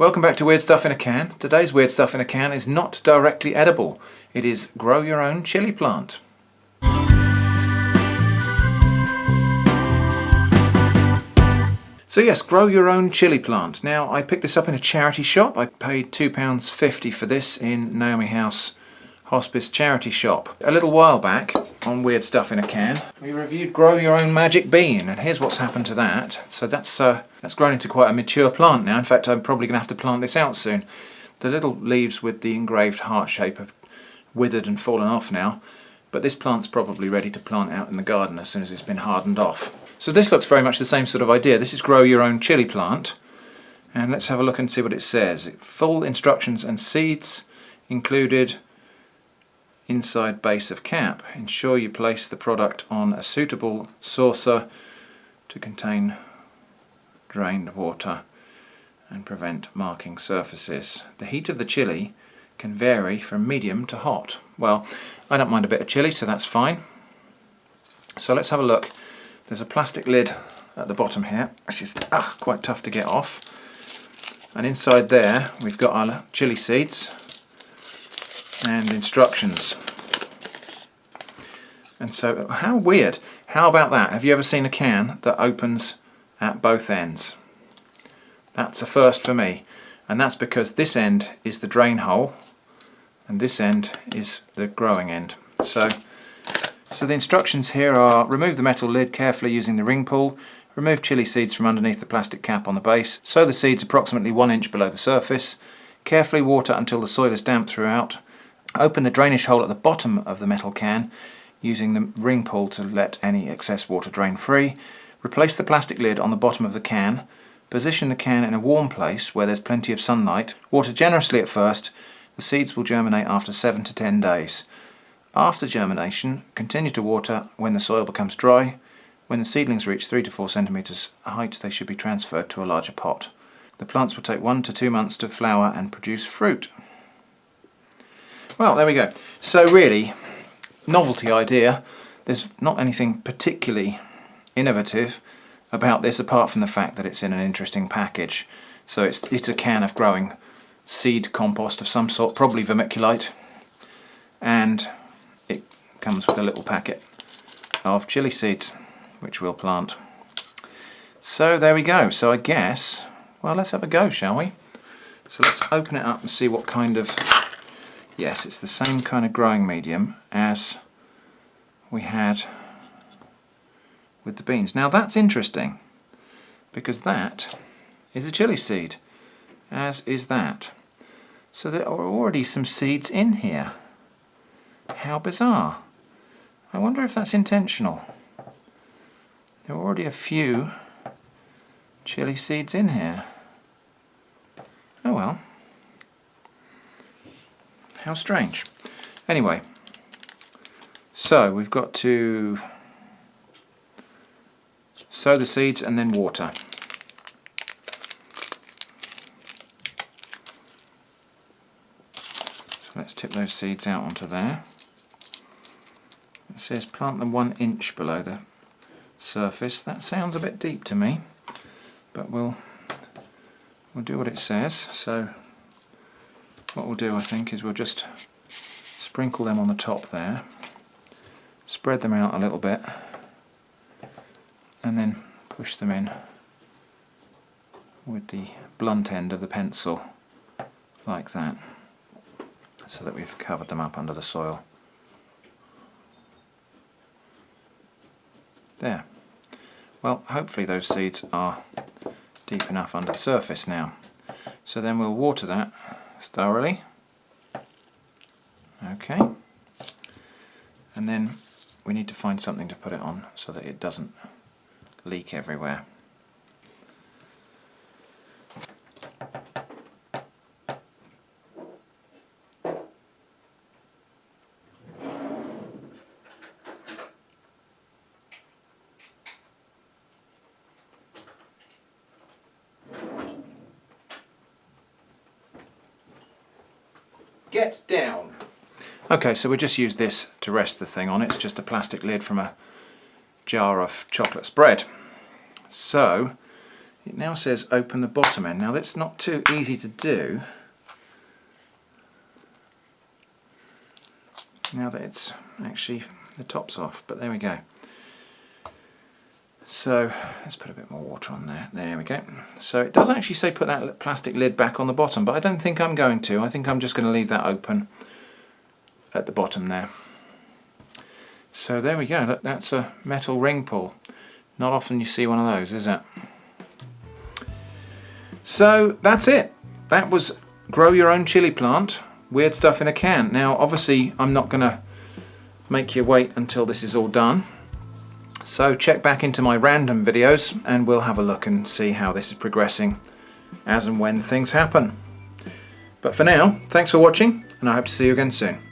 Welcome back to Weird Stuff in a Can. Today's Weird Stuff in a Can is not directly edible. It is grow your own chili plant. So yes, grow your own chili plant. Now I picked this up in a charity shop. I paid £2.50 for this in Naomi House Hospice charity shop. A little while back on Weird Stuff in a Can, we reviewed Grow Your Own Magic Bean, and here's what's happened to that. So that's grown into quite a mature plant now. In fact, I'm probably going to have to plant this out soon. The little leaves with the engraved heart shape have withered and fallen off now, but this plant's probably ready to plant out in the garden as soon as it's been hardened off. So this looks very much the same sort of idea. This is Grow Your Own Chili Plant, and let's have a look and see what it says. Full instructions and seeds included. Inside base of cap. Ensure you place the product on a suitable saucer to contain drained water and prevent marking surfaces. The heat of the chili can vary from medium to hot. Well, I don't mind a bit of chili, so that's fine. So let's have a look. There's a plastic lid at the bottom here, which is quite tough to get off. And inside there we've got our chili seeds and instructions. And so, how weird. How about that? Have you ever seen a can that opens at both ends? That's a first for me. And that's because this end is the drain hole and this end is the growing end. So the instructions here are: remove the metal lid carefully using the ring pull, remove chili seeds from underneath the plastic cap on the base, sow the seeds approximately 1 inch below the surface, carefully water until the soil is damp throughout, open the drainage hole at the bottom of the metal can using the ring pull to let any excess water drain free, replace the plastic lid on the bottom of the can, position the can in a warm place where there's plenty of sunlight, water generously at first. The seeds will germinate after 7 to 10 days. After germination, continue to water when the soil becomes dry. When the seedlings reach 3 to 4 centimeters height, they should be transferred to a larger pot. The plants will take 1 to 2 months to flower and produce fruit. Well, there we go. So really, novelty idea. There's not anything particularly innovative about this apart from the fact that it's in an interesting package. So it's a can of growing seed compost of some sort, probably vermiculite, and it comes with a little packet of chili seeds which we'll plant. So there we go. So I guess, well, let's have a go, shall we? So let's open it up and see what kind of... Yes, it's the same kind of growing medium as we had with the beans. Now that's interesting, because that is a chili seed, as is that. So there are already some seeds in here. How bizarre. I wonder if that's intentional. There are already a few chili seeds in here. Oh well. How strange. Anyway, so we've got to sow the seeds and then water. So let's tip those seeds out onto there. It says plant them 1 inch below the surface. That sounds a bit deep to me, but we'll do what it says. So what we'll do, I think, is we'll just sprinkle them on the top there, spread them out a little bit, and then push them in with the blunt end of the pencil like that, so that we've covered them up under the soil. There. Well, hopefully those seeds are deep enough under the surface now. So then we'll water that thoroughly. Okay. And then we need to find something to put it on so that it doesn't leak everywhere. Get down. Okay, so we'll just use this to rest the thing on. It's just a plastic lid from a jar of chocolate spread. So It now says open the bottom end. Now that's not too easy to do now that it's actually the top's off, but there we go. So let's put a bit more water on there. There we go. So it does actually say put that plastic lid back on the bottom, but I don't think I'm going to. I think I'm just going to leave that open at the bottom there. So there we go. Look, that's a metal ring pull. Not often you see one of those, is it? So that's it. That was grow your own chili plant. Weird stuff in a can. Now obviously I'm not going to make you wait until this is all done. So check back into my random videos and we'll have a look and see how this is progressing as and when things happen. But for now, thanks for watching and I hope to see you again soon.